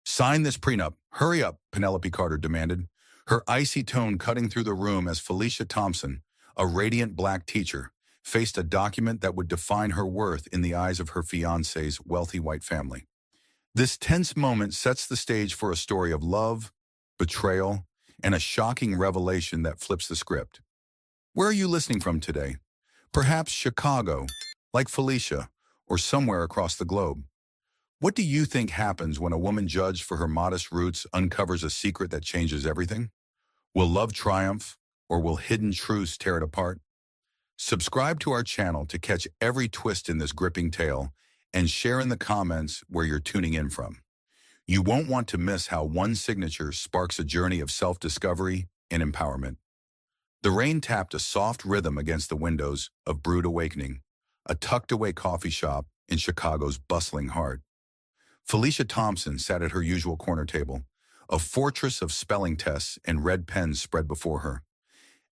Sign this prenup. Hurry up, Penelope Carter demanded, her icy tone cutting through the room as Felicia Thompson, a radiant black teacher, faced a document that would define her worth in the eyes of her fiancé's wealthy white family. This tense moment sets the stage for a story of love, betrayal, and a shocking revelation that flips the script. Where are you listening from today? Perhaps Chicago, like Felicia, or somewhere across the globe. What do you think happens when a woman judged for her modest roots uncovers a secret that changes everything? Will love triumph, or will hidden truths tear it apart? Subscribe to our channel to catch every twist in this gripping tale, and share in the comments where you're tuning in from. You won't want to miss how one signature sparks a journey of self-discovery and empowerment. The rain tapped a soft rhythm against the windows of Brood Awakening, a tucked-away coffee shop in Chicago's bustling heart. Felicia Thompson sat at her usual corner table, a fortress of spelling tests and red pens spread before her.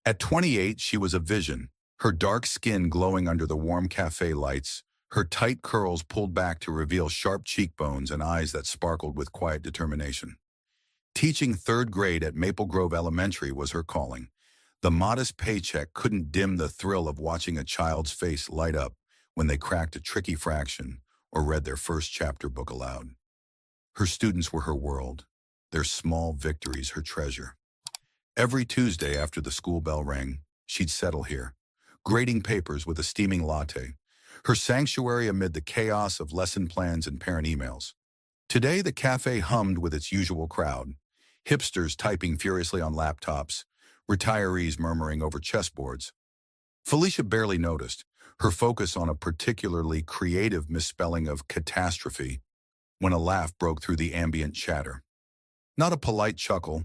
At 28, she was a vision, her dark skin glowing under the warm cafe lights, her tight curls pulled back to reveal sharp cheekbones and eyes that sparkled with quiet determination. Teaching third grade at Maple Grove Elementary was her calling. The modest paycheck couldn't dim the thrill of watching a child's face light up when they cracked a tricky fraction or read their first chapter book aloud. Her students were her world, their small victories her treasure. Every Tuesday after the school bell rang, she'd settle here, grading papers with a steaming latte, her sanctuary amid the chaos of lesson plans and parent emails. Today, the cafe hummed with its usual crowd, hipsters typing furiously on laptops, retirees murmuring over chessboards. Felicia barely noticed, her focus on a particularly creative misspelling of catastrophe, when a laugh broke through the ambient chatter. Not a polite chuckle,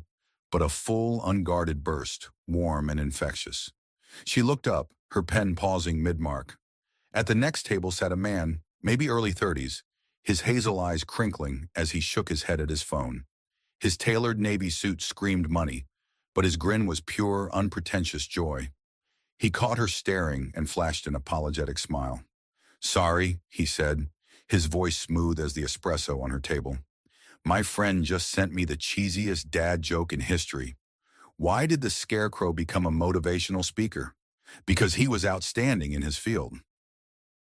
but a full, unguarded burst, warm and infectious. She looked up, her pen pausing mid-mark. At the next table sat a man, maybe early 30s, his hazel eyes crinkling as he shook his head at his phone. His tailored navy suit screamed money, but his grin was pure, unpretentious joy. He caught her staring and flashed an apologetic smile. "Sorry," he said, his voice smooth as the espresso on her table. "My friend just sent me the cheesiest dad joke in history. Why did the scarecrow become a motivational speaker? Because he was outstanding in his field."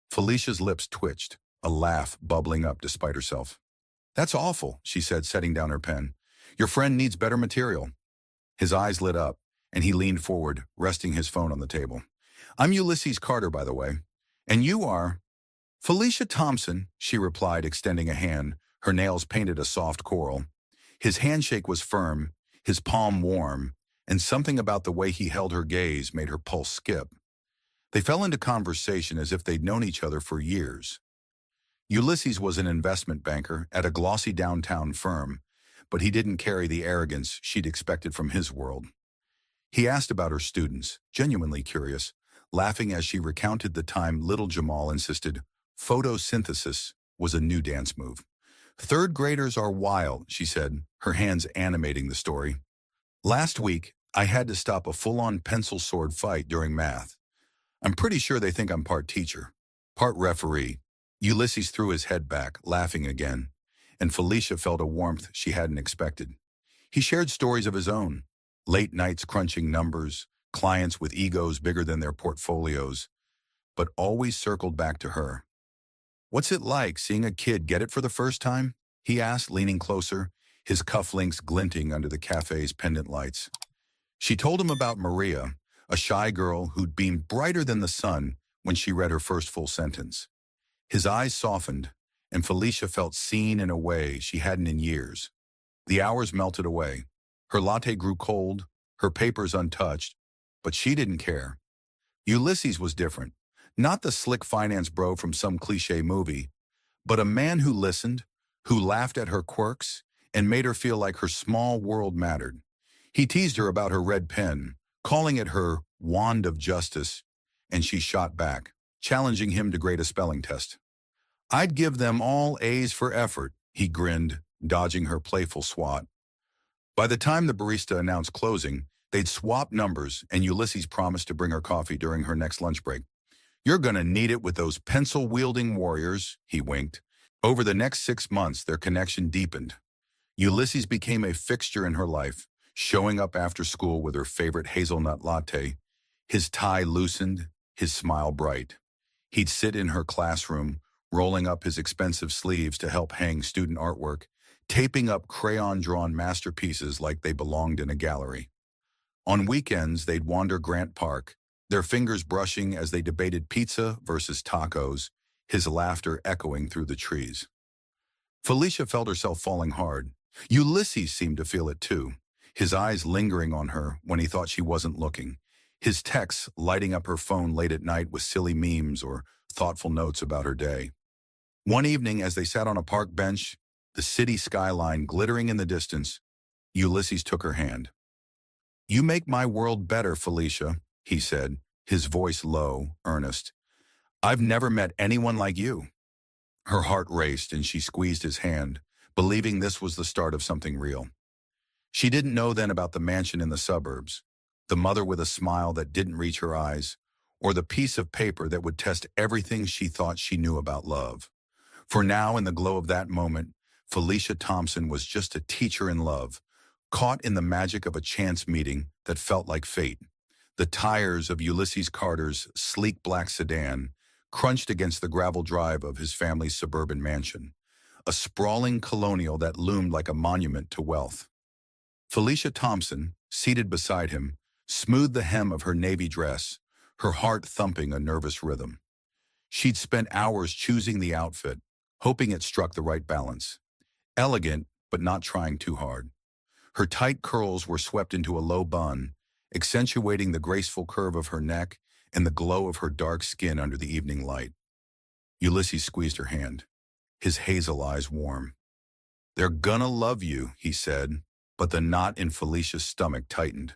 Felicia's lips twitched, a laugh bubbling up despite herself. "That's awful," she said, setting down her pen. "Your friend needs better material." His eyes lit up, and he leaned forward, resting his phone on the table. "I'm Ulysses Carter, by the way. And you are—" "Felicia Thompson," she replied, extending a hand, her nails painted a soft coral. His handshake was firm, his palm warm, and something about the way he held her gaze made her pulse skip. They fell into conversation as if they'd known each other for years. Ulysses was an investment banker at a glossy downtown firm, but he didn't carry the arrogance she'd expected from his world. He asked about her students, genuinely curious, laughing as she recounted the time little Jamal insisted photosynthesis was a new dance move. "Third graders are wild," she said, her hands animating the story. "Last week, I had to stop a full-on pencil sword fight during math. I'm pretty sure they think I'm part teacher, part referee." Ulysses threw his head back, laughing again, and Felicia felt a warmth she hadn't expected. He shared stories of his own, late nights crunching numbers, clients with egos bigger than their portfolios, but always circled back to her. "What's it like seeing a kid get it for the first time?" he asked, leaning closer, his cufflinks glinting under the cafe's pendant lights. She told him about Maria, a shy girl who'd beamed brighter than the sun when she read her first full sentence. His eyes softened, and Felicia felt seen in a way she hadn't in years. The hours melted away. Her latte grew cold, her papers untouched, but she didn't care. Ulysses was different. Not the slick finance bro from some cliché movie, but a man who listened, who laughed at her quirks, and made her feel like her small world mattered. He teased her about her red pen, calling it her wand of justice, and she shot back, challenging him to grade a spelling test. "I'd give them all A's for effort," he grinned, dodging her playful swat. By the time the barista announced closing, they'd swapped numbers, and Ulysses promised to bring her coffee during her next lunch break. "You're gonna need it with those pencil-wielding warriors," he winked. Over the next 6 months, their connection deepened. Ulysses became a fixture in her life, showing up after school with her favorite hazelnut latte, his tie loosened, his smile bright. He'd sit in her classroom, rolling up his expensive sleeves to help hang student artwork, taping up crayon-drawn masterpieces like they belonged in a gallery. On weekends, they'd wander Grant Park, their fingers brushing as they debated pizza versus tacos, his laughter echoing through the trees. Felicia felt herself falling hard. Ulysses seemed to feel it too, his eyes lingering on her when he thought she wasn't looking, his texts lighting up her phone late at night with silly memes or thoughtful notes about her day. One evening, as they sat on a park bench, the city skyline glittering in the distance, Ulysses took her hand. "You make my world better, Felicia," he said, his voice low, earnest. "I've never met anyone like you." Her heart raced and she squeezed his hand, believing this was the start of something real. She didn't know then about the mansion in the suburbs, the mother with a smile that didn't reach her eyes, or the piece of paper that would test everything she thought she knew about love. For now, in the glow of that moment, Felicia Thompson was just a teacher in love, caught in the magic of a chance meeting that felt like fate. The tires of Ulysses Carter's sleek black sedan crunched against the gravel drive of his family's suburban mansion, a sprawling colonial that loomed like a monument to wealth. Felicia Thompson, seated beside him, smoothed the hem of her navy dress, her heart thumping a nervous rhythm. She'd spent hours choosing the outfit, hoping it struck the right balance. Elegant, but not trying too hard. Her tight curls were swept into a low bun, accentuating the graceful curve of her neck and the glow of her dark skin under the evening light. Ulysses squeezed her hand, his hazel eyes warm. "They're gonna love you," he said, but the knot in Felicia's stomach tightened.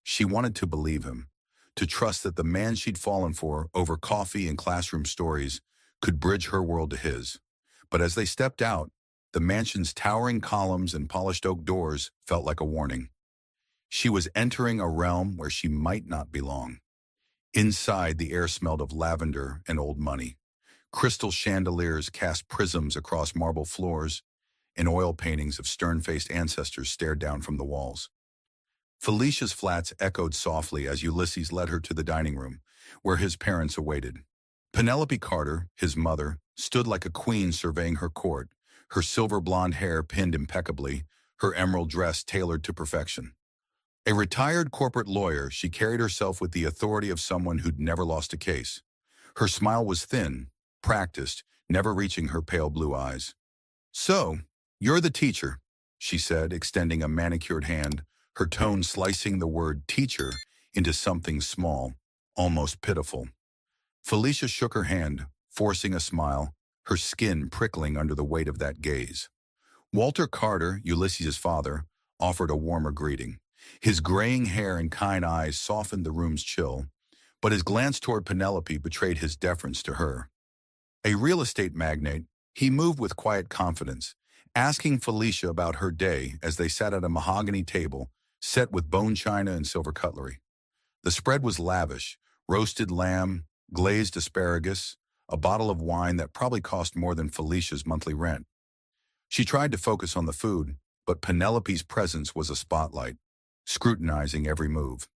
She wanted to believe him, to trust that the man she'd fallen for over coffee and classroom stories could bridge her world to his. But as they stepped out, the mansion's towering columns and polished oak doors felt like a warning. She was entering a realm where she might not belong. Inside, the air smelled of lavender and old money. Crystal chandeliers cast prisms across marble floors, and oil paintings of stern-faced ancestors stared down from the walls. Felicia's flats echoed softly as Ulysses led her to the dining room, where his parents awaited. Penelope Carter, his mother, stood like a queen surveying her court, her silver blonde hair pinned impeccably, her emerald dress tailored to perfection. A retired corporate lawyer, she carried herself with the authority of someone who'd never lost a case. Her smile was thin, practiced, never reaching her pale blue eyes. "So, you're the teacher," she said, extending a manicured hand, her tone slicing the word teacher into something small, almost pitiful. Felicia shook her hand, forcing a smile, her skin prickling under the weight of that gaze. Walter Carter, Ulysses' father, offered a warmer greeting. His graying hair and kind eyes softened the room's chill, but his glance toward Penelope betrayed his deference to her. A real estate magnate, he moved with quiet confidence, asking Felicia about her day as they sat at a mahogany table set with bone china and silver cutlery. The spread was lavish: roasted lamb, glazed asparagus, a bottle of wine that probably cost more than Felicia's monthly rent. She tried to focus on the food, but Penelope's presence was a spotlight, scrutinizing every move.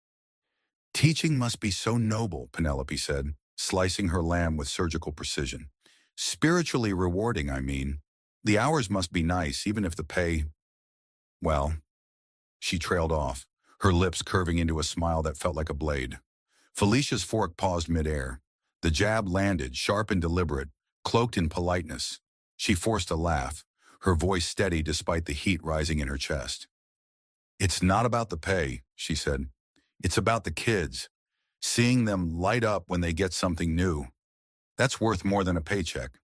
"Teaching must be so noble," Penelope said, slicing her lamb with surgical precision. "Spiritually rewarding, I mean. The hours must be nice, even if the pay, well." She trailed off, her lips curving into a smile that felt like a blade. Felicia's fork paused midair. The jab landed, sharp and deliberate, cloaked in politeness. She forced a laugh, her voice steady despite the heat rising in her chest. "It's not about the pay," she said. "It's about the kids. Seeing them light up when they get something new. That's worth more than a paycheck."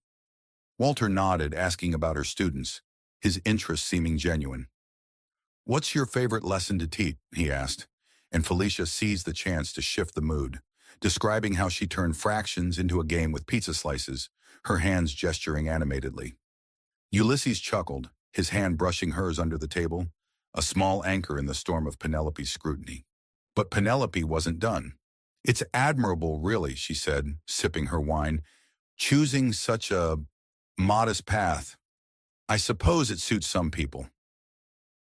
Walter nodded, asking about her students, his interest seeming genuine. "What's your favorite lesson to teach?" he asked, and Felicia seized the chance to shift the mood, describing how she turned fractions into a game with pizza slices, her hands gesturing animatedly. Ulysses chuckled, his hand brushing hers under the table, a small anchor in the storm of Penelope's scrutiny. But Penelope wasn't done. "It's admirable, really," she said, sipping her wine, "choosing such a modest path. I suppose it suits some people."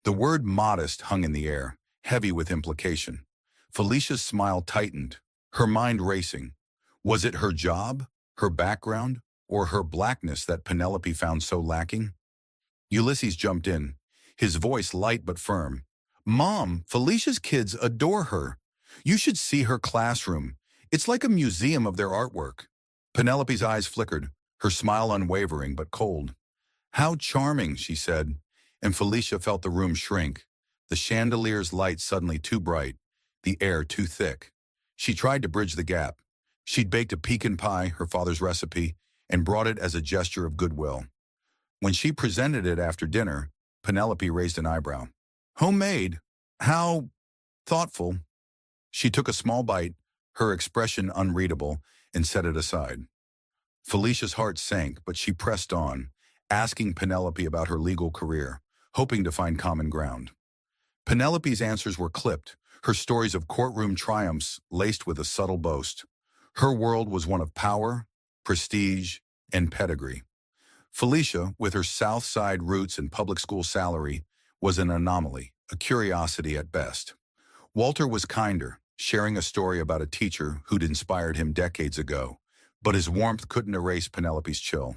The word modest hung in the air, heavy with implication. Felicia's smile tightened, her mind racing. Was it her job, her background, or her blackness that Penelope found so lacking? Ulysses jumped in, his voice light but firm. Mom, Felicia's kids adore her. You should see her classroom. It's like a museum of their artwork. Penelope's eyes flickered, her smile unwavering but cold. How charming, she said, and Felicia felt the room shrink, the chandelier's light suddenly too bright, the air too thick. She tried to bridge the gap. She'd baked a pecan pie, her father's recipe, and brought it as a gesture of goodwill. When she presented it after dinner, Penelope raised an eyebrow. Homemade? How thoughtful. She took a small bite, her expression unreadable, and set it aside. Felicia's heart sank, but she pressed on, asking Penelope about her legal career, hoping to find common ground. Penelope's answers were clipped, her stories of courtroom triumphs laced with a subtle boast. Her world was one of power, prestige, and pedigree. Felicia, with her South Side roots and public school salary, was an anomaly, a curiosity at best. Walter was kinder, sharing a story about a teacher who'd inspired him decades ago, but his warmth couldn't erase Penelope's chill.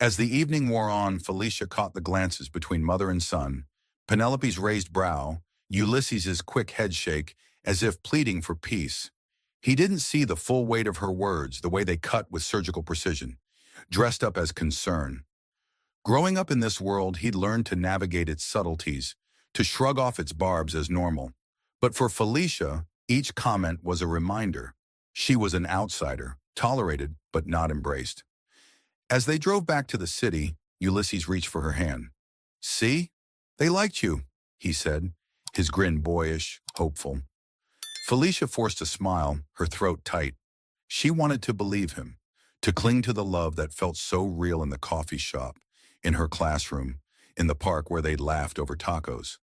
As the evening wore on, Felicia caught the glances between mother and son, Penelope's raised brow, Ulysses's quick headshake, as if pleading for peace. He didn't see the full weight of her words, the way they cut with surgical precision, dressed up as concern. Growing up in this world, he'd learned to navigate its subtleties, to shrug off its barbs as normal. But for Felicia, each comment was a reminder. She was an outsider, tolerated but not embraced. As they drove back to the city, Ulysses reached for her hand. See? They liked you, he said, his grin boyish, hopeful. Felicia forced a smile, her throat tight. She wanted to believe him, to cling to the love that felt so real in the coffee shop, in her classroom, in the park where they'd laughed over tacos.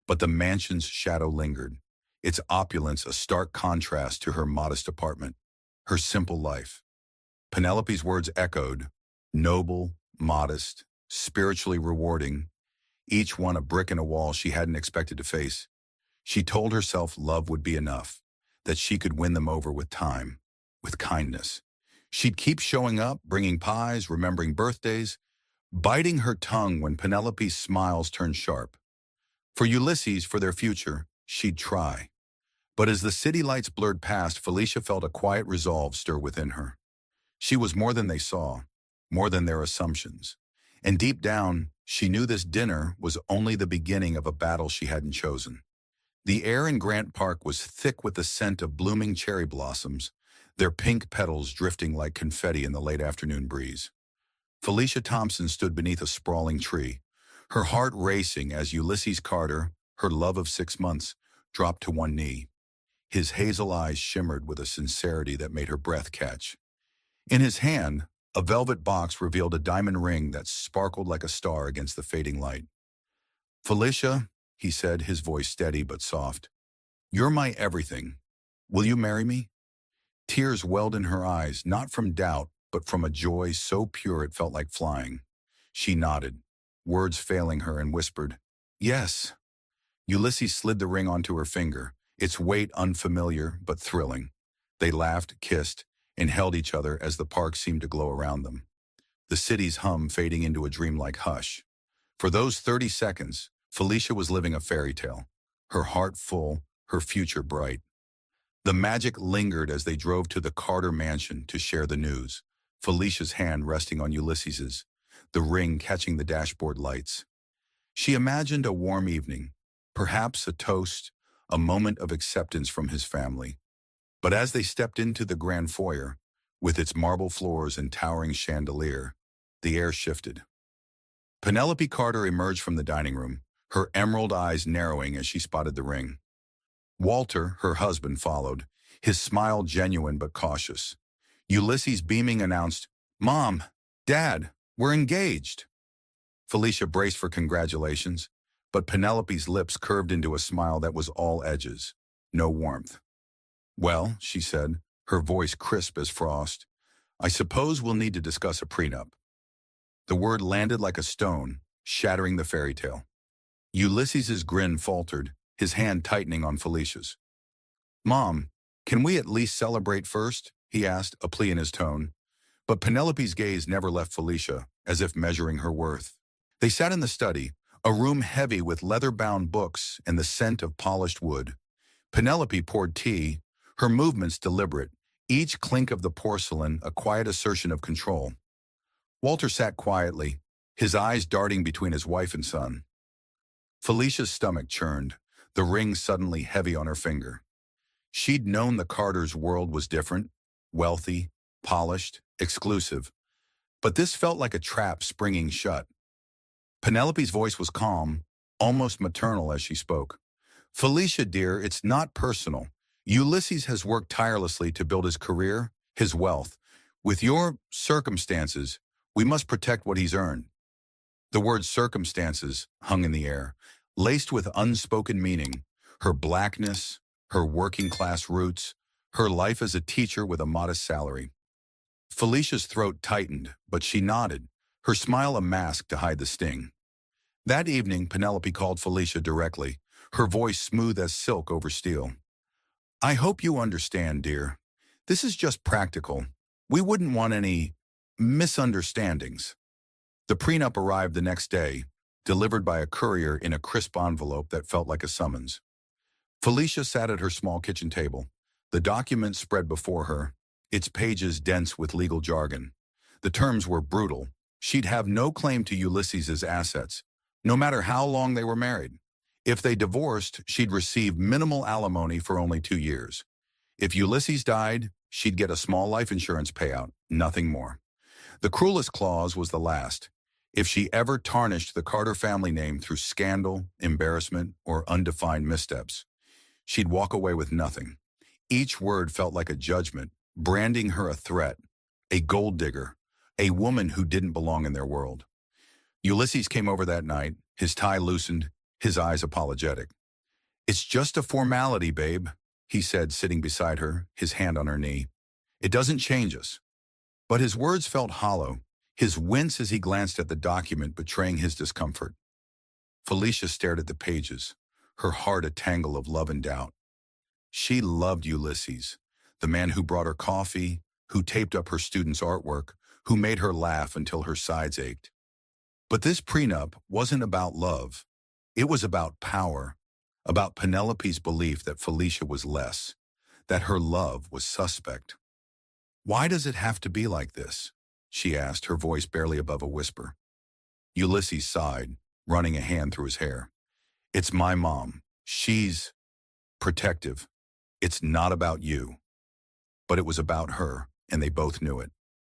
But the mansion's shadow lingered, its opulence a stark contrast to her modest apartment, her simple life. Penelope's words echoed, noble, modest, spiritually rewarding, each one a brick in a wall she hadn't expected to face. She told herself love would be enough, that she could win them over with time, with kindness. She'd keep showing up, bringing pies, remembering birthdays, biting her tongue when Penelope's smiles turned sharp. For Ulysses, for their future, she'd try. But as the city lights blurred past, Felicia felt a quiet resolve stir within her. She was more than they saw, more than their assumptions. And deep down, she knew this dinner was only the beginning of a battle she hadn't chosen. The air in Grant Park was thick with the scent of blooming cherry blossoms, their pink petals drifting like confetti in the late afternoon breeze. Felicia Thompson stood beneath a sprawling tree, her heart racing as Ulysses Carter, her love of 6 months, dropped to one knee. His hazel eyes shimmered with a sincerity that made her breath catch. In his hand, a velvet box revealed a diamond ring that sparkled like a star against the fading light. Felicia, he said, his voice steady but soft, you're my everything. Will you marry me? Tears welled in her eyes, not from doubt, but from a joy so pure it felt like flying. She nodded, words failing her, and whispered, yes. Ulysses slid the ring onto her finger, its weight unfamiliar but thrilling. They laughed, kissed, and held each other as the park seemed to glow around them, the city's hum fading into a dreamlike hush. For those 30 seconds, Felicia was living a fairy tale, her heart full, her future bright. The magic lingered as they drove to the Carter mansion to share the news, Felicia's hand resting on Ulysses's, the ring catching the dashboard lights. She imagined a warm evening, perhaps a toast, a moment of acceptance from his family. But as they stepped into the grand foyer, with its marble floors and towering chandelier, the air shifted. Penelope Carter emerged from the dining room, her emerald eyes narrowing as she spotted the ring. Walter, her husband, followed, his smile genuine but cautious. Ulysses, beaming, announced, Mom, Dad, we're engaged. Felicia braced for congratulations, but Penelope's lips curved into a smile that was all edges, no warmth. Well, she said, her voice crisp as frost, I suppose we'll need to discuss a prenup. The word landed like a stone, shattering the fairy tale. Ulysses's grin faltered, his hand tightening on Felicia's. "Mom, can we at least celebrate first?" he asked, a plea in his tone. But Penelope's gaze never left Felicia, as if measuring her worth. They sat in the study, a room heavy with leather-bound books and the scent of polished wood. Penelope poured tea, her movements deliberate, each clink of the porcelain a quiet assertion of control. Walter sat quietly, his eyes darting between his wife and son. Felicia's stomach churned, the ring suddenly heavy on her finger. She'd known the Carters' world was different, wealthy, polished, exclusive. But this felt like a trap springing shut. Penelope's voice was calm, almost maternal as she spoke. "Felicia, dear, it's not personal. Ulysses has worked tirelessly to build his career, his wealth. With your circumstances, we must protect what he's earned." The word circumstances hung in the air, laced with unspoken meaning. Her blackness, her working-class roots, her life as a teacher with a modest salary. Felicia's throat tightened, but she nodded, her smile a mask to hide the sting. That evening, Penelope called Felicia directly, her voice smooth as silk over steel. "I hope you understand, dear. This is just practical. We wouldn't want any misunderstandings." The prenup arrived the next day, delivered by a courier in a crisp envelope that felt like a summons. Felicia sat at her small kitchen table, the document spread before her, its pages dense with legal jargon. The terms were brutal. She'd have no claim to Ulysses's assets, no matter how long they were married. If they divorced, she'd receive minimal alimony for only 2 years. If Ulysses died, she'd get a small life insurance payout, nothing more. The cruelest clause was the last. If she ever tarnished the Carter family name through scandal, embarrassment, or undefined missteps, she'd walk away with nothing. Each word felt like a judgment, branding her a threat, a gold digger, a woman who didn't belong in their world. Ulysses came over that night, his tie loosened, his eyes apologetic. "It's just a formality, babe," he said, sitting beside her, his hand on her knee. "It doesn't change us." But his words felt hollow, his wince as he glanced at the document betraying his discomfort. Felicia stared at the pages, her heart a tangle of love and doubt. She loved Ulysses, the man who brought her coffee, who taped up her students' artwork, who made her laugh until her sides ached. But this prenup wasn't about love. It was about power, about Penelope's belief that Felicia was less, that her love was suspect. "Why does it have to be like this?" she asked, her voice barely above a whisper. Ulysses sighed, running a hand through his hair. "It's my mom. She's protective. It's not about you." But it was about her, and they both knew it.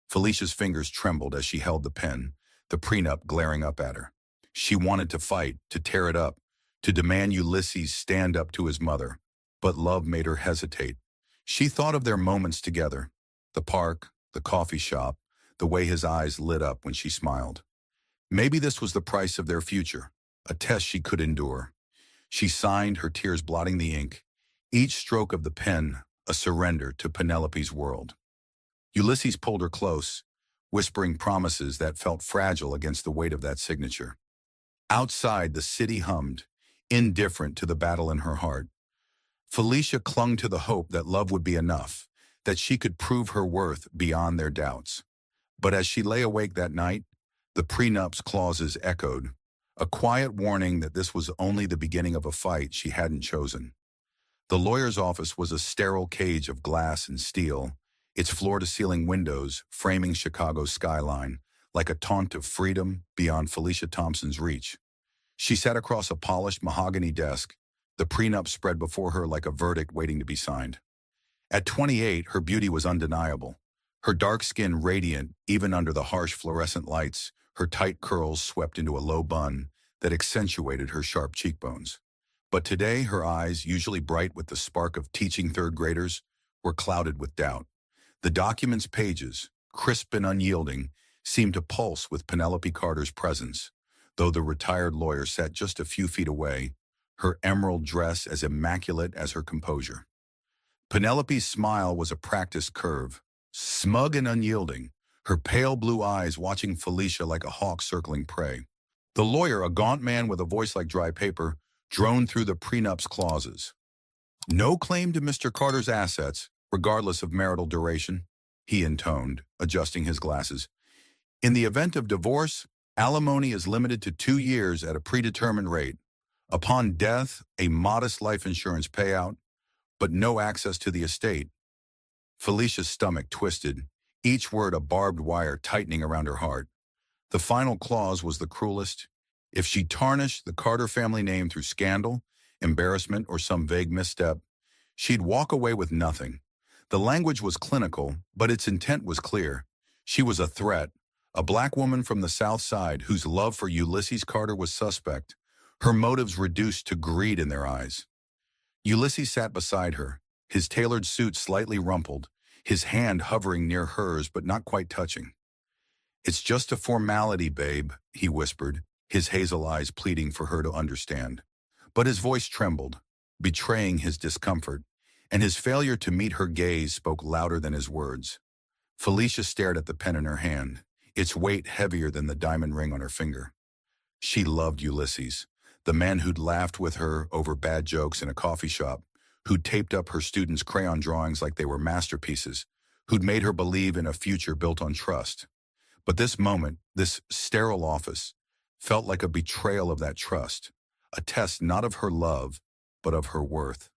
Felicia's fingers trembled as she held the pen, the prenup glaring up at her. She wanted to fight, to tear it up, to demand Ulysses stand up to his mother. But love made her hesitate. She thought of their moments together, the park, the coffee shop, the way his eyes lit up when she smiled. Maybe this was the price of their future, a test she could endure. She signed, her tears blotting the ink, each stroke of the pen a surrender to Penelope's world. Ulysses pulled her close, whispering promises that felt fragile against the weight of that signature. Outside, the city hummed, indifferent to the battle in her heart. Felicia clung to the hope that love would be enough, that she could prove her worth beyond their doubts. But as she lay awake that night, the prenup's clauses echoed, a quiet warning that this was only the beginning of a fight she hadn't chosen. The lawyer's office was a sterile cage of glass and steel, its floor-to-ceiling windows framing Chicago's skyline, like a taunt of freedom beyond Felicia Thompson's reach. She sat across a polished mahogany desk, the prenup spread before her like a verdict waiting to be signed. At 28, her beauty was undeniable. Her dark skin radiant, even under the harsh fluorescent lights, her tight curls swept into a low bun that accentuated her sharp cheekbones. But today, her eyes, usually bright with the spark of teaching third graders, were clouded with doubt. The document's pages, crisp and unyielding, seemed to pulse with Penelope Carter's presence, though the retired lawyer sat just a few feet away, her emerald dress as immaculate as her composure. Penelope's smile was a practiced curve, smug and unyielding, her pale blue eyes watching Felicia like a hawk circling prey. The lawyer, a gaunt man with a voice like dry paper, droned through the prenup's clauses. No claim to Mr. Carter's assets, regardless of marital duration, he intoned, adjusting his glasses. In the event of divorce, alimony is limited to 2 years at a predetermined rate. Upon death, a modest life insurance payout, but no access to the estate. Felicia's stomach twisted, each word a barbed wire tightening around her heart. The final clause was the cruelest. If she tarnished the Carter family name through scandal, embarrassment, or some vague misstep, she'd walk away with nothing. The language was clinical, but its intent was clear. She was a threat, a black woman from the South Side whose love for Ulysses Carter was suspect, her motives reduced to greed in their eyes. Ulysses sat beside her, his tailored suit slightly rumpled, his hand hovering near hers but not quite touching. It's just a formality, babe, he whispered, his hazel eyes pleading for her to understand. But his voice trembled, betraying his discomfort, and his failure to meet her gaze spoke louder than his words. Felicia stared at the pen in her hand, its weight heavier than the diamond ring on her finger. She loved Ulysses, the man who'd laughed with her over bad jokes in a coffee shop, who'd taped up her students' crayon drawings like they were masterpieces, who'd made her believe in a future built on trust. But this moment, this sterile office, felt like a betrayal of that trust, a test not of her love, but of her worth.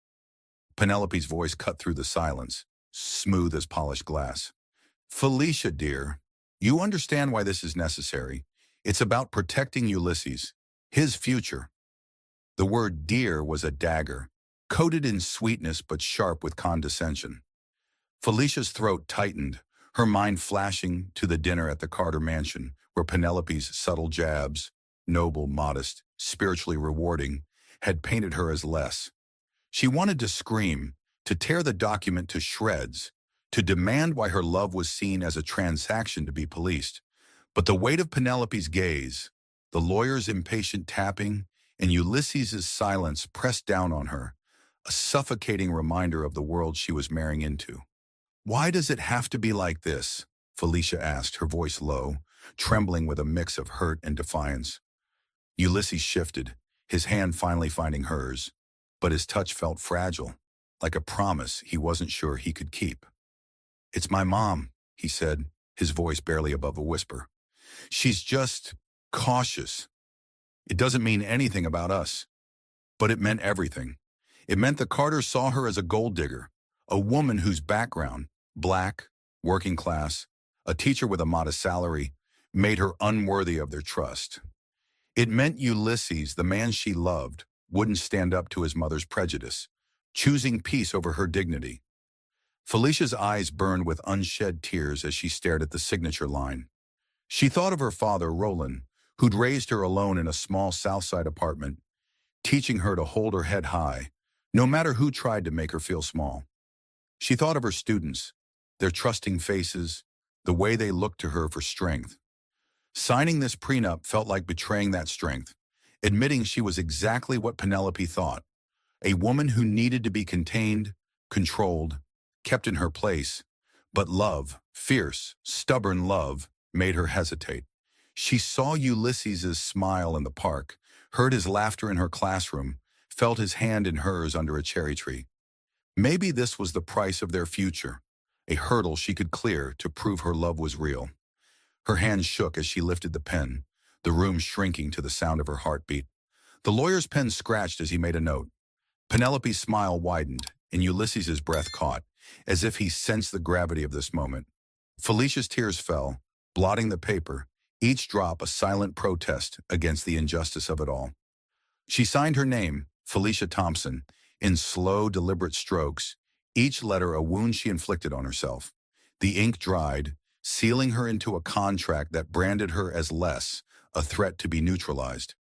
Penelope's voice cut through the silence, smooth as polished glass. Felicia, dear, you understand why this is necessary. It's about protecting Ulysses, his future. The word dear was a dagger, coated in sweetness but sharp with condescension. Felicia's throat tightened, her mind flashing to the dinner at the Carter mansion, where Penelope's subtle jabs, noble, modest, spiritually rewarding, had painted her as less. She wanted to scream, to tear the document to shreds, to demand why her love was seen as a transaction to be policed. But the weight of Penelope's gaze, the lawyer's impatient tapping, and Ulysses's silence pressed down on her, a suffocating reminder of the world she was marrying into. Why does it have to be like this? Felicia asked, her voice low, trembling with a mix of hurt and defiance. Ulysses shifted, his hand finally finding hers, but his touch felt fragile, like a promise he wasn't sure he could keep. It's my mom, he said, his voice barely above a whisper. She's just cautious. It doesn't mean anything about us. But it meant everything. It meant the Carters saw her as a gold digger, a woman whose background, black, working class, a teacher with a modest salary, made her unworthy of their trust. It meant Ulysses, the man she loved, wouldn't stand up to his mother's prejudice, choosing peace over her dignity. Felicia's eyes burned with unshed tears as she stared at the signature line. She thought of her father, Roland, who'd raised her alone in a small Southside apartment, teaching her to hold her head high, no matter who tried to make her feel small. She thought of her students, their trusting faces, the way they looked to her for strength. Signing this prenup felt like betraying that strength, admitting she was exactly what Penelope thought, a woman who needed to be contained, controlled, kept in her place. But love, fierce, stubborn love, made her hesitate. She saw Ulysses's smile in the park, heard his laughter in her classroom, felt his hand in hers under a cherry tree. Maybe this was the price of their future, a hurdle she could clear to prove her love was real. Her hand shook as she lifted the pen, the room shrinking to the sound of her heartbeat. The lawyer's pen scratched as he made a note. Penelope's smile widened, and Ulysses's breath caught, as if he sensed the gravity of this moment. Felicia's tears fell, blotting the paper, each drop a silent protest against the injustice of it all. She signed her name, Felicia Thompson, in slow, deliberate strokes, each letter a wound she inflicted on herself. The ink dried, sealing her into a contract that branded her as less, a threat to be neutralized.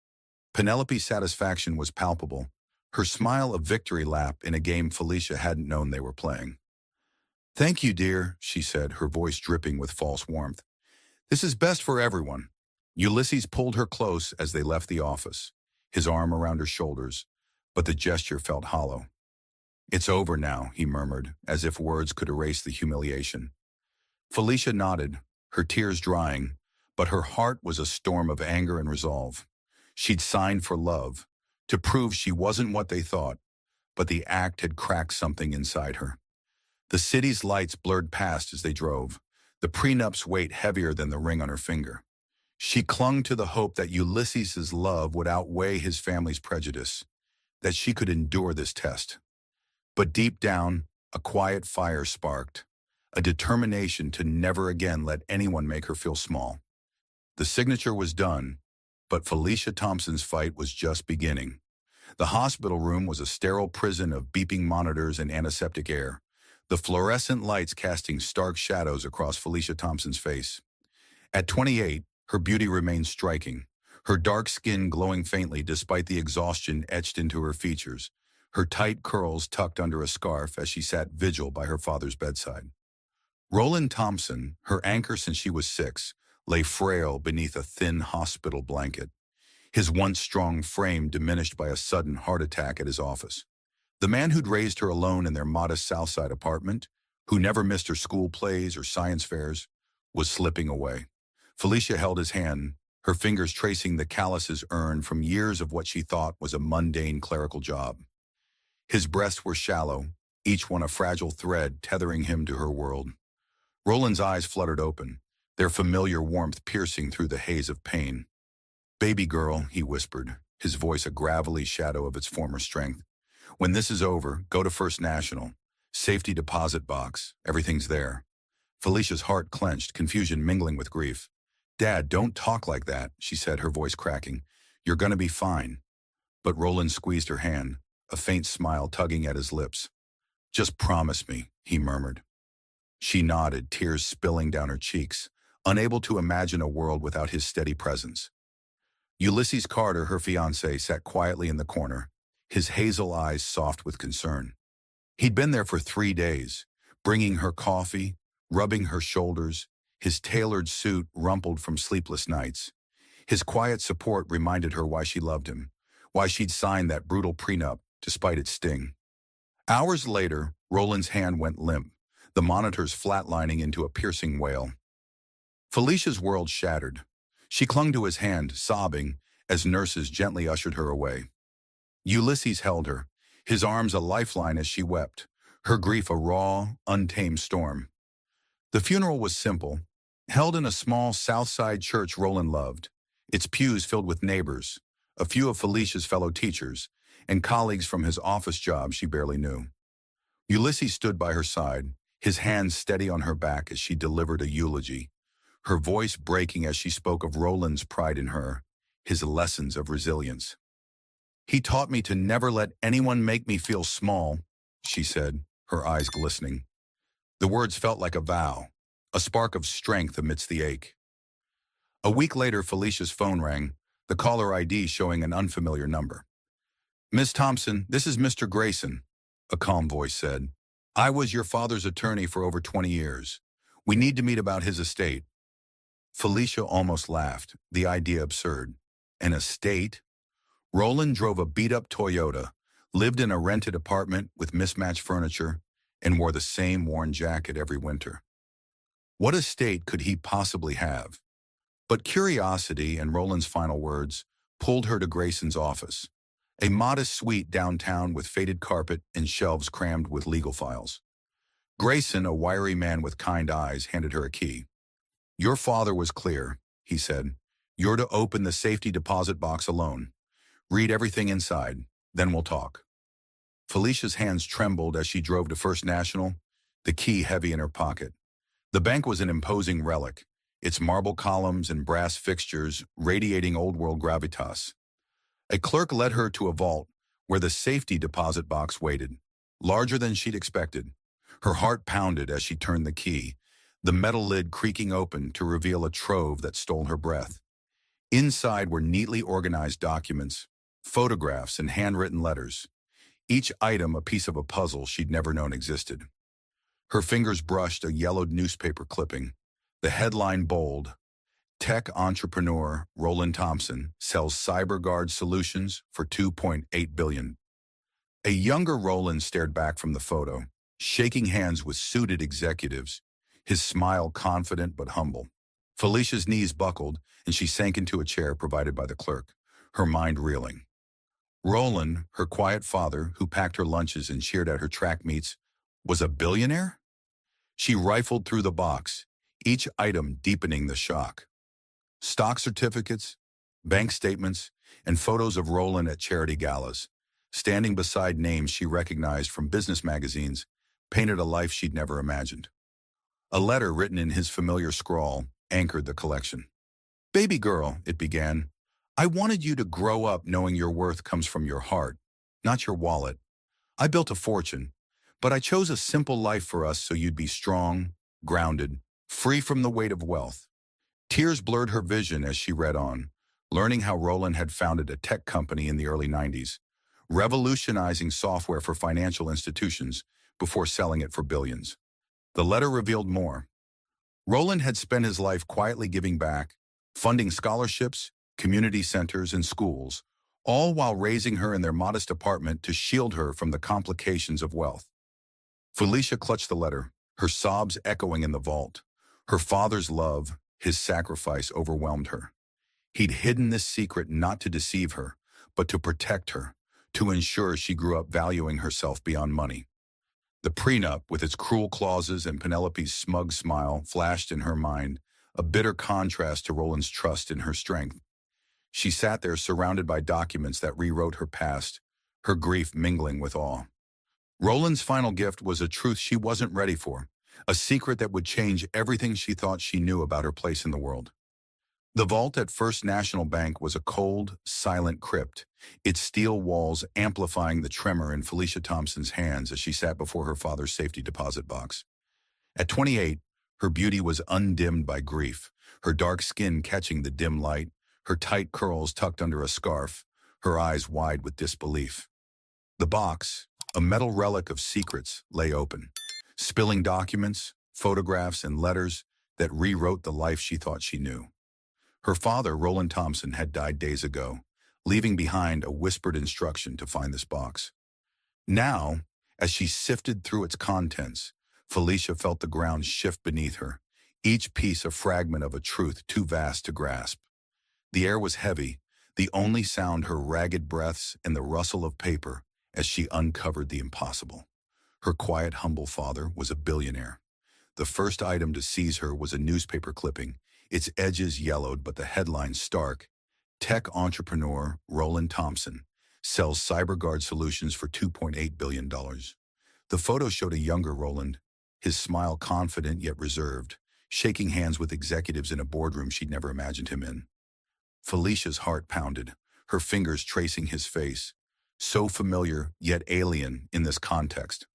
Penelope's satisfaction was palpable, her smile a victory lap in a game Felicia hadn't known they were playing. Thank you, dear, she said, her voice dripping with false warmth. This is best for everyone. Ulysses pulled her close as they left the office, his arm around her shoulders, but the gesture felt hollow. It's over now, he murmured, as if words could erase the humiliation. Felicia nodded, her tears drying, but her heart was a storm of anger and resolve. She'd signed for love, to prove she wasn't what they thought, but the act had cracked something inside her. The city's lights blurred past as they drove, the prenup's weight heavier than the ring on her finger. She clung to the hope that Ulysses's love would outweigh his family's prejudice, that she could endure this test. But deep down, a quiet fire sparked, a determination to never again let anyone make her feel small. The signature was done, but Felicia Thompson's fight was just beginning. The hospital room was a sterile prison of beeping monitors and antiseptic air, the fluorescent lights casting stark shadows across Felicia Thompson's face. At 28, her beauty remained striking, her dark skin glowing faintly despite the exhaustion etched into her features, her tight curls tucked under a scarf as she sat vigil by her father's bedside. Roland Thompson, her anchor since she was 6, lay frail beneath a thin hospital blanket, his once strong frame diminished by a sudden heart attack at his office. The man who'd raised her alone in their modest Southside apartment, who never missed her school plays or science fairs, was slipping away. Felicia held his hand, her fingers tracing the calluses earned from years of what she thought was a mundane clerical job. His breasts were shallow, each one a fragile thread tethering him to her world. Roland's eyes fluttered open, their familiar warmth piercing through the haze of pain. "Baby girl," he whispered, his voice a gravelly shadow of its former strength. "When this is over, go to First National. Safety deposit box, everything's there." Felicia's heart clenched, confusion mingling with grief. "Dad, don't talk like that," she said, her voice cracking. "You're gonna be fine." But Roland squeezed her hand, a faint smile tugging at his lips. "Just promise me," he murmured. She nodded, tears spilling down her cheeks, unable to imagine a world without his steady presence. Ulysses Carter, her fiancé, sat quietly in the corner, his hazel eyes soft with concern. He'd been there for 3 days, bringing her coffee, rubbing her shoulders, his tailored suit rumpled from sleepless nights. His quiet support reminded her why she loved him, why she'd signed that brutal prenup, despite its sting. Hours later, Roland's hand went limp, the monitors flatlining into a piercing wail. Felicia's world shattered. She clung to his hand, sobbing, as nurses gently ushered her away. Ulysses held her, his arms a lifeline as she wept, her grief a raw, untamed storm. The funeral was simple, held in a small Southside church Roland loved, its pews filled with neighbors, a few of Felicia's fellow teachers, and colleagues from his office job she barely knew. Ulysses stood by her side, his hands steady on her back as she delivered a eulogy, her voice breaking as she spoke of Roland's pride in her, his lessons of resilience. "He taught me to never let anyone make me feel small," she said, her eyes glistening. The words felt like a vow, a spark of strength amidst the ache. A week later, Felicia's phone rang, the caller ID showing an unfamiliar number. "Miss Thompson, this is Mr. Grayson," a calm voice said. "I was your father's attorney for over 20 years. We need to meet about his estate." Felicia almost laughed, the idea absurd. An estate? Roland drove a beat-up Toyota, lived in a rented apartment with mismatched furniture, and wore the same worn jacket every winter. What estate could he possibly have? But curiosity and Roland's final words pulled her to Grayson's office, a modest suite downtown with faded carpet and shelves crammed with legal files. Grayson, a wiry man with kind eyes, handed her a key. "Your father was clear," he said. "You're to open the safety deposit box alone. Read everything inside, then we'll talk." Felicia's hands trembled as she drove to First National, the key heavy in her pocket. The bank was an imposing relic, its marble columns and brass fixtures radiating old-world gravitas. A clerk led her to a vault where the safety deposit box waited, larger than she'd expected. Her heart pounded as she turned the key, the metal lid creaking open to reveal a trove that stole her breath. Inside were neatly organized documents, photographs, and handwritten letters, each item a piece of a puzzle she'd never known existed. Her fingers brushed a yellowed newspaper clipping, the headline bold: "Tech entrepreneur Roland Thompson sells CyberGuard solutions for $2.8 billion." A younger Roland stared back from the photo, shaking hands with suited executives, his smile confident but humble. Felicia's knees buckled, and she sank into a chair provided by the clerk, her mind reeling. Roland, her quiet father, who packed her lunches and cheered at her track meets, was a billionaire? She rifled through the box, each item deepening the shock. Stock certificates, bank statements, and photos of Roland at charity galas, standing beside names she recognized from business magazines, painted a life she'd never imagined. A letter written in his familiar scrawl anchored the collection. "Baby girl," it began, "I wanted you to grow up knowing your worth comes from your heart, not your wallet. I built a fortune, but I chose a simple life for us so you'd be strong, grounded, free from the weight of wealth." Tears blurred her vision as she read on, learning how Roland had founded a tech company in the early 90s, revolutionizing software for financial institutions before selling it for billions. The letter revealed more. Roland had spent his life quietly giving back, funding scholarships, community centers, and schools, all while raising her in their modest apartment to shield her from the complications of wealth. Felicia clutched the letter, her sobs echoing in the vault. Her father's love, his sacrifice overwhelmed her. He'd hidden this secret not to deceive her, but to protect her, to ensure she grew up valuing herself beyond money. The prenup, with its cruel clauses and Penelope's smug smile, flashed in her mind, a bitter contrast to Roland's trust in her strength. She sat there surrounded by documents that rewrote her past, her grief mingling with awe. Roland's final gift was a truth she wasn't ready for, a secret that would change everything she thought she knew about her place in the world. The vault at First National Bank was a cold, silent crypt, its steel walls amplifying the tremor in Felicia Thompson's hands as she sat before her father's safety deposit box. At 28, her beauty was undimmed by grief, her dark skin catching the dim light, her tight curls tucked under a scarf, her eyes wide with disbelief. The box, a metal relic of secrets, lay open, spilling documents, photographs, and letters that rewrote the life she thought she knew. Her father, Roland Thompson, had died days ago, leaving behind a whispered instruction to find this box. Now, as she sifted through its contents, Felicia felt the ground shift beneath her, each piece a fragment of a truth too vast to grasp. The air was heavy, the only sound her ragged breaths and the rustle of paper as she uncovered the impossible. Her quiet, humble father was a billionaire. The first item to seize her was a newspaper clipping, its edges yellowed but the headline stark. Tech entrepreneur Roland Thompson sells CyberGuard solutions for $2.8 billion. The photo showed a younger Roland, his smile confident yet reserved, shaking hands with executives in a boardroom she'd never imagined him in. Felicia's heart pounded, her fingers tracing his face, so familiar yet alien in this context.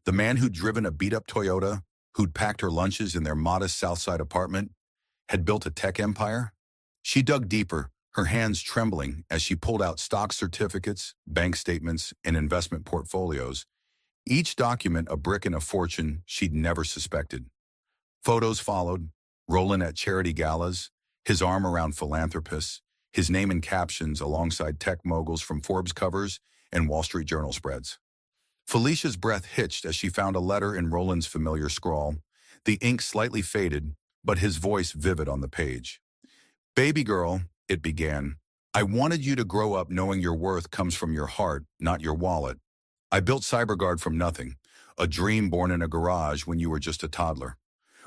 The man who'd driven a beat-up Toyota, who'd packed her lunches in their modest Southside apartment, had built a tech empire? She dug deeper, her hands trembling as she pulled out stock certificates, bank statements, and investment portfolios, each document a brick in a fortune she'd never suspected. Photos followed, Roland at charity galas, his arm around philanthropists, his name in captions alongside tech moguls from Forbes covers and Wall Street Journal spreads. Felicia's breath hitched as she found a letter in Roland's familiar scrawl, the ink slightly faded, but his voice vivid on the page. "Baby girl," it began, "I wanted you to grow up knowing your worth comes from your heart, not your wallet. I built CyberGuard from nothing, a dream born in a garage when you were just a toddler.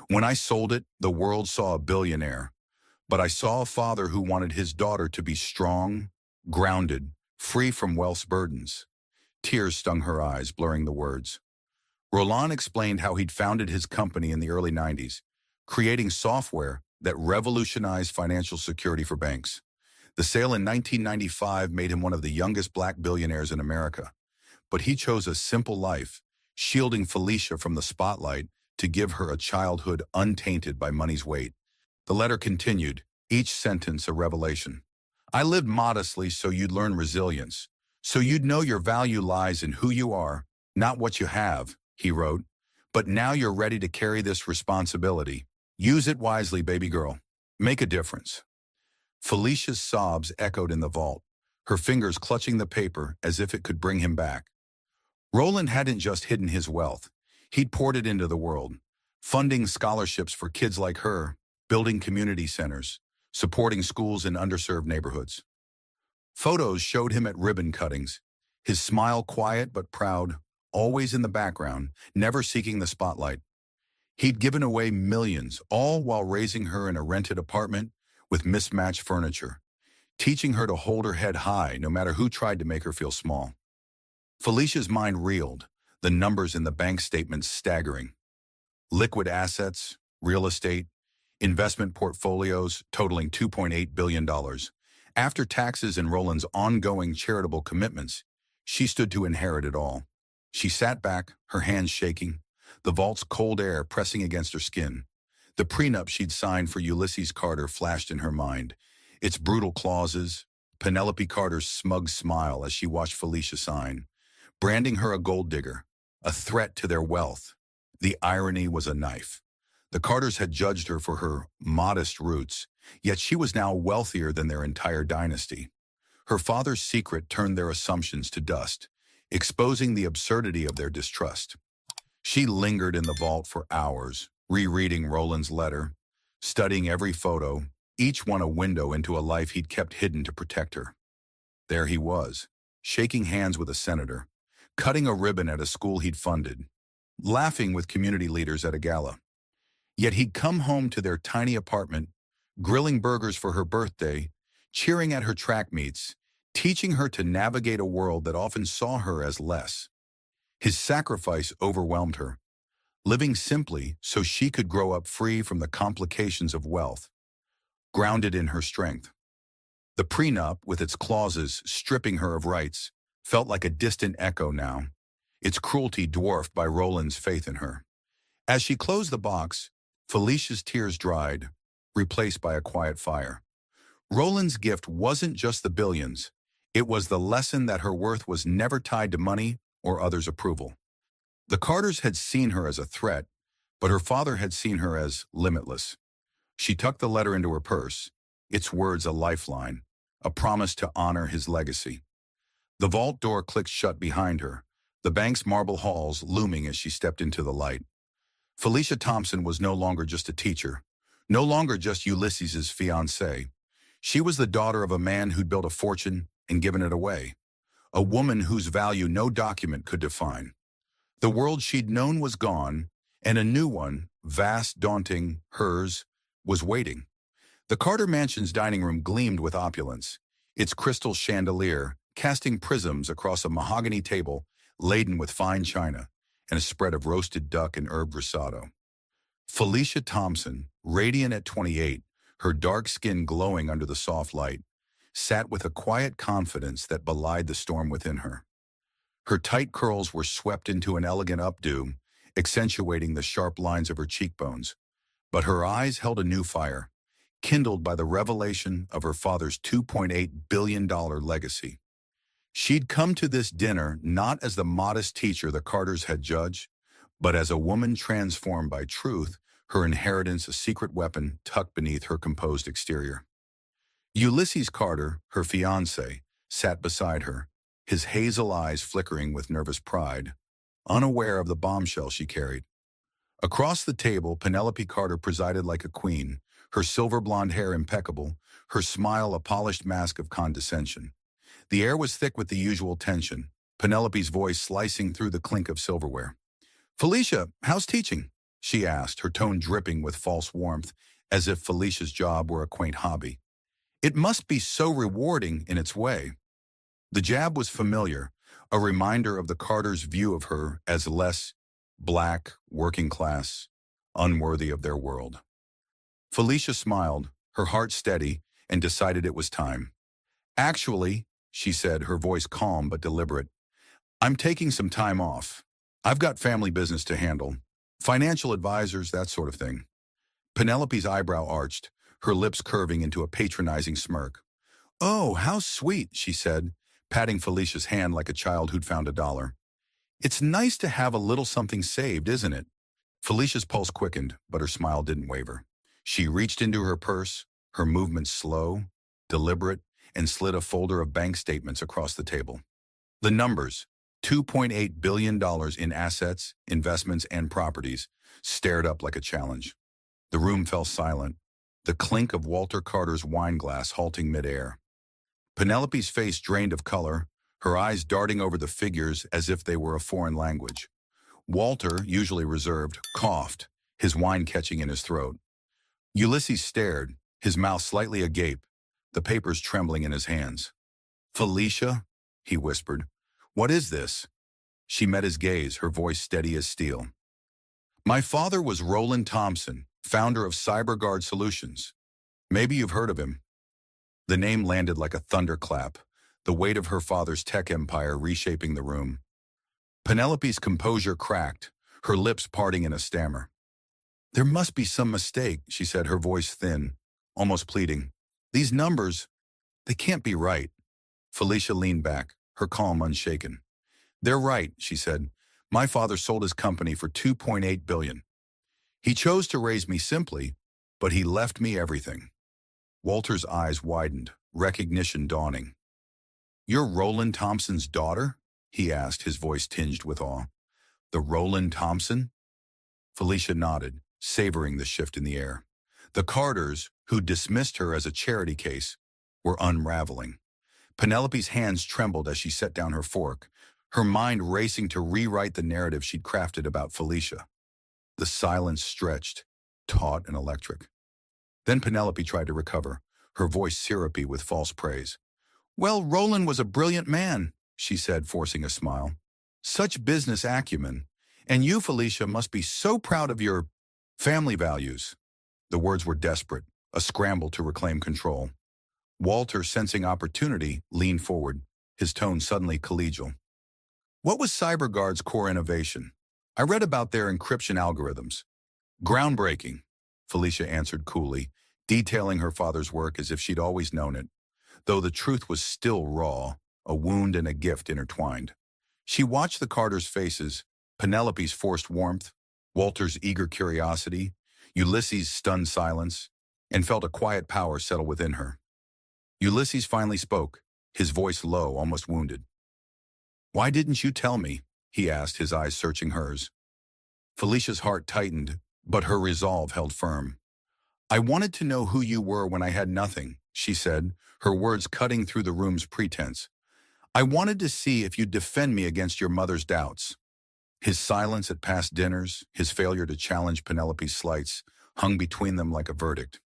When I sold it, the world saw a billionaire. But I saw a father who wanted his daughter to be strong, grounded, free from wealth's burdens." Tears stung her eyes, blurring the words. Roland explained how he'd founded his company in the early 90s, creating software that revolutionized financial security for banks. The sale in 1995 made him one of the youngest black billionaires in America. But he chose a simple life, shielding Felicia from the spotlight to give her a childhood untainted by money's weight. The letter continued, each sentence a revelation. "I lived modestly so you'd learn resilience, so you'd know your value lies in who you are, not what you have," he wrote. "But now you're ready to carry this responsibility. Use it wisely, baby girl. Make a difference." Felicia's sobs echoed in the vault, her fingers clutching the paper as if it could bring him back. Roland hadn't just hidden his wealth. He'd poured it into the world, funding scholarships for kids like her, building community centers, supporting schools in underserved neighborhoods. Photos showed him at ribbon cuttings, his smile quiet but proud, always in the background, never seeking the spotlight. He'd given away millions, all while raising her in a rented apartment with mismatched furniture, teaching her to hold her head high no matter who tried to make her feel small. Felicia's mind reeled, the numbers in the bank statements staggering. Liquid assets, real estate, investment portfolios totaling $2.8 billion. After taxes and Roland's ongoing charitable commitments, she stood to inherit it all. She sat back, her hands shaking, the vault's cold air pressing against her skin. The prenup she'd signed for Ulysses Carter flashed in her mind, its brutal clauses, Penelope Carter's smug smile as she watched Felicia sign, branding her a gold digger, a threat to their wealth. The irony was a knife. The Carters had judged her for her modest roots, yet she was now wealthier than their entire dynasty. Her father's secret turned their assumptions to dust, exposing the absurdity of their distrust. She lingered in the vault for hours, rereading Roland's letter, studying every photo, each one a window into a life he'd kept hidden to protect her. There he was, shaking hands with a senator, cutting a ribbon at a school he'd funded, laughing with community leaders at a gala. Yet he'd come home to their tiny apartment, grilling burgers for her birthday, cheering at her track meets, teaching her to navigate a world that often saw her as less. His sacrifice overwhelmed her, living simply so she could grow up free from the complications of wealth, grounded in her strength. The prenup, with its clauses stripping her of rights, felt like a distant echo now, its cruelty dwarfed by Roland's faith in her. As she closed the box, Felicia's tears dried, replaced by a quiet fire. Roland's gift wasn't just the billions. It was the lesson that her worth was never tied to money or others' approval. The Carters had seen her as a threat, but her father had seen her as limitless. She tucked the letter into her purse, its words a lifeline, a promise to honor his legacy. The vault door clicked shut behind her, the bank's marble halls looming as she stepped into the light. Felicia Thompson was no longer just a teacher, no longer just Ulysses's fiancée. She was the daughter of a man who'd built a fortune and given it away, a woman whose value no document could define. The world she'd known was gone, and a new one, vast, daunting, hers, was waiting. The Carter Mansion's dining room gleamed with opulence, its crystal chandelier casting prisms across a mahogany table laden with fine china and a spread of roasted duck and herb risotto. Felicia Thompson, radiant at 28, her dark skin glowing under the soft light, sat with a quiet confidence that belied the storm within her. Her tight curls were swept into an elegant updo, accentuating the sharp lines of her cheekbones. But her eyes held a new fire, kindled by the revelation of her father's $2.8 billion legacy. She'd come to this dinner not as the modest teacher the Carters had judged, but as a woman transformed by truth, her inheritance a secret weapon tucked beneath her composed exterior. Ulysses Carter, her fiancé, sat beside her, his hazel eyes flickering with nervous pride, unaware of the bombshell she carried. Across the table, Penelope Carter presided like a queen, her silver blonde hair impeccable, her smile a polished mask of condescension. The air was thick with the usual tension, Penelope's voice slicing through the clink of silverware. "Felicia, how's teaching?" she asked, her tone dripping with false warmth, as if Felicia's job were a quaint hobby. "It must be so rewarding in its way." The jab was familiar, a reminder of the Carters' view of her as less black, working class, unworthy of their world. Felicia smiled, her heart steady, and decided it was time. "Actually," she said, her voice calm but deliberate, "I'm taking some time off. I've got family business to handle, financial advisors, that sort of thing." Penelope's eyebrow arched, her lips curving into a patronizing smirk. "Oh, how sweet," she said, patting Felicia's hand like a child who'd found a dollar. "It's nice to have a little something saved, isn't it?" Felicia's pulse quickened, but her smile didn't waver. She reached into her purse, her movements slow, deliberate, and slid a folder of bank statements across the table. The numbers, $2.8 billion in assets, investments, and properties, stared up like a challenge. The room fell silent, the clink of Walter Carter's wine glass halting midair. Penelope's face drained of color, her eyes darting over the figures as if they were a foreign language. Walter, usually reserved, coughed, his wine catching in his throat. Ulysses stared, his mouth slightly agape, the papers trembling in his hands. "Felicia," he whispered, "what is this?" She met his gaze, her voice steady as steel. "My father was Roland Thompson, founder of CyberGuard Solutions. Maybe you've heard of him." The name landed like a thunderclap, the weight of her father's tech empire reshaping the room. Penelope's composure cracked, her lips parting in a stammer. "There must be some mistake," she said, her voice thin, almost pleading. "These numbers, they can't be right." Felicia leaned back, her calm unshaken. "They're right," she said. "My father sold his company for $2.8 billion. He chose to raise me simply, but he left me everything." Walter's eyes widened, recognition dawning. "You're Roland Thompson's daughter?" he asked, his voice tinged with awe. "The Roland Thompson?" Felicia nodded, savoring the shift in the air. The Carters, who dismissed her as a charity case, were unraveling. Penelope's hands trembled as she set down her fork, her mind racing to rewrite the narrative she'd crafted about Felicia. The silence stretched, taut and electric. Then Penelope tried to recover, her voice syrupy with false praise. "Well, Roland was a brilliant man," she said, forcing a smile. "Such business acumen. And you, Felicia, must be so proud of your family values." The words were desperate, a scramble to reclaim control. Walter, sensing opportunity, leaned forward, his tone suddenly collegial. "What was CyberGuard's core innovation? I read about their encryption algorithms." "Groundbreaking," Felicia answered coolly, detailing her father's work as if she'd always known it, though the truth was still raw, a wound and a gift intertwined. She watched the Carters' faces, Penelope's forced warmth, Walter's eager curiosity, Ulysses' stunned silence, and felt a quiet power settle within her. Ulysses finally spoke, his voice low, almost wounded. "Why didn't you tell me?" he asked, his eyes searching hers. Felicia's heart tightened, but her resolve held firm. "I wanted to know who you were when I had nothing," she said, her words cutting through the room's pretense. "I wanted to see if you'd defend me against your mother's doubts." His silence at past dinners, his failure to challenge Penelope's slights, hung between them like a verdict.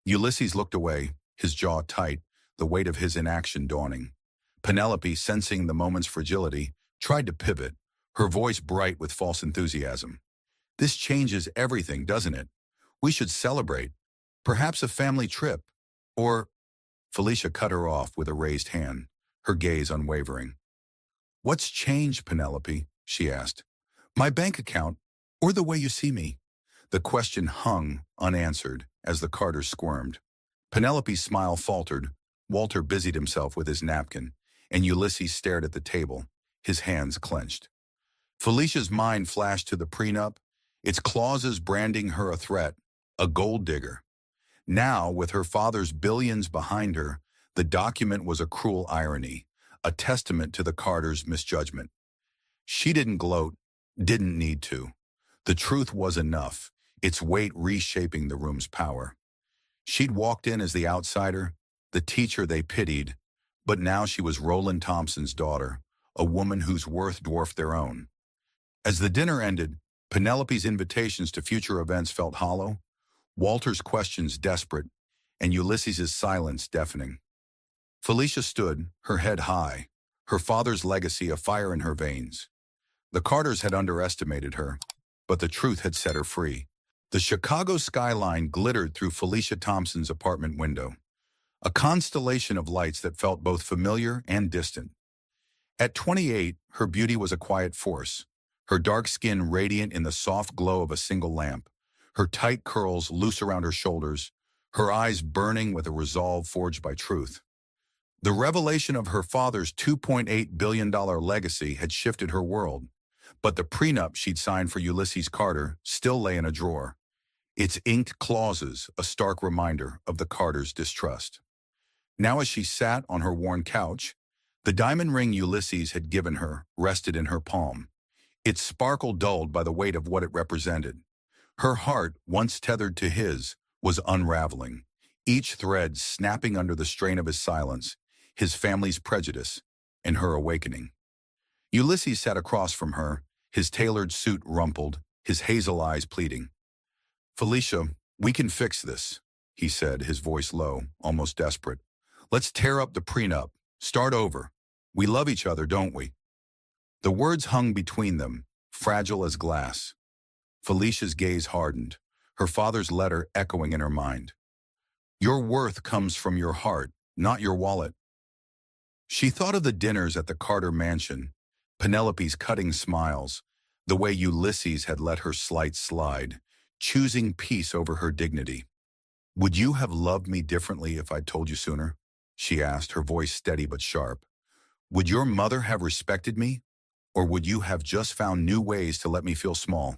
Ulysses looked away, his jaw tight, the weight of his inaction dawning. Penelope, sensing the moment's fragility, tried to pivot, her voice bright with false enthusiasm. "This changes everything, doesn't it? We should celebrate. Perhaps a family trip. Or—" Felicia cut her off with a raised hand, her gaze unwavering. "What's changed, Penelope?" she asked. "My bank account, or the way you see me?" The question hung, unanswered, as the Carters squirmed. Penelope's smile faltered, Walter busied himself with his napkin, and Ulysses stared at the table, his hands clenched. Felicia's mind flashed to the prenup, its clauses branding her a threat, a gold digger. Now, with her father's billions behind her, the document was a cruel irony, a testament to the Carters' misjudgment. She didn't gloat, didn't need to. The truth was enough, its weight reshaping the room's power. She'd walked in as the outsider, the teacher they pitied, but now she was Roland Thompson's daughter, a woman whose worth dwarfed their own. As the dinner ended, Penelope's invitations to future events felt hollow, Walter's questions desperate, and Ulysses' silence deafening. Felicia stood, her head high, her father's legacy a fire in her veins. The Carters had underestimated her, but the truth had set her free. The Chicago skyline glittered through Felicia Thompson's apartment window, a constellation of lights that felt both familiar and distant. At 28, her beauty was a quiet force, her dark skin radiant in the soft glow of a single lamp, her tight curls loose around her shoulders, her eyes burning with a resolve forged by truth. The revelation of her father's $2.8 billion legacy had shifted her world, but the prenup she'd signed for Ulysses Carter still lay in a drawer, its inked clauses a stark reminder of the Carters' distrust. Now as she sat on her worn couch, the diamond ring Ulysses had given her rested in her palm, its sparkle dulled by the weight of what it represented. Her heart, once tethered to his, was unraveling, each thread snapping under the strain of his silence, his family's prejudice, and her awakening. Ulysses sat across from her, his tailored suit rumpled, his hazel eyes pleading. "Felicia, we can fix this," he said, his voice low, almost desperate. "Let's tear up the prenup. Start over. We love each other, don't we?" The words hung between them, fragile as glass. Felicia's gaze hardened, her father's letter echoing in her mind. "Your worth comes from your heart, not your wallet." She thought of the dinners at the Carter mansion, Penelope's cutting smiles, the way Ulysses had let her slight slide, choosing peace over her dignity. "Would you have loved me differently if I'd told you sooner?" she asked, her voice steady but sharp. "Would your mother have respected me? Or would you have just found new ways to let me feel small?"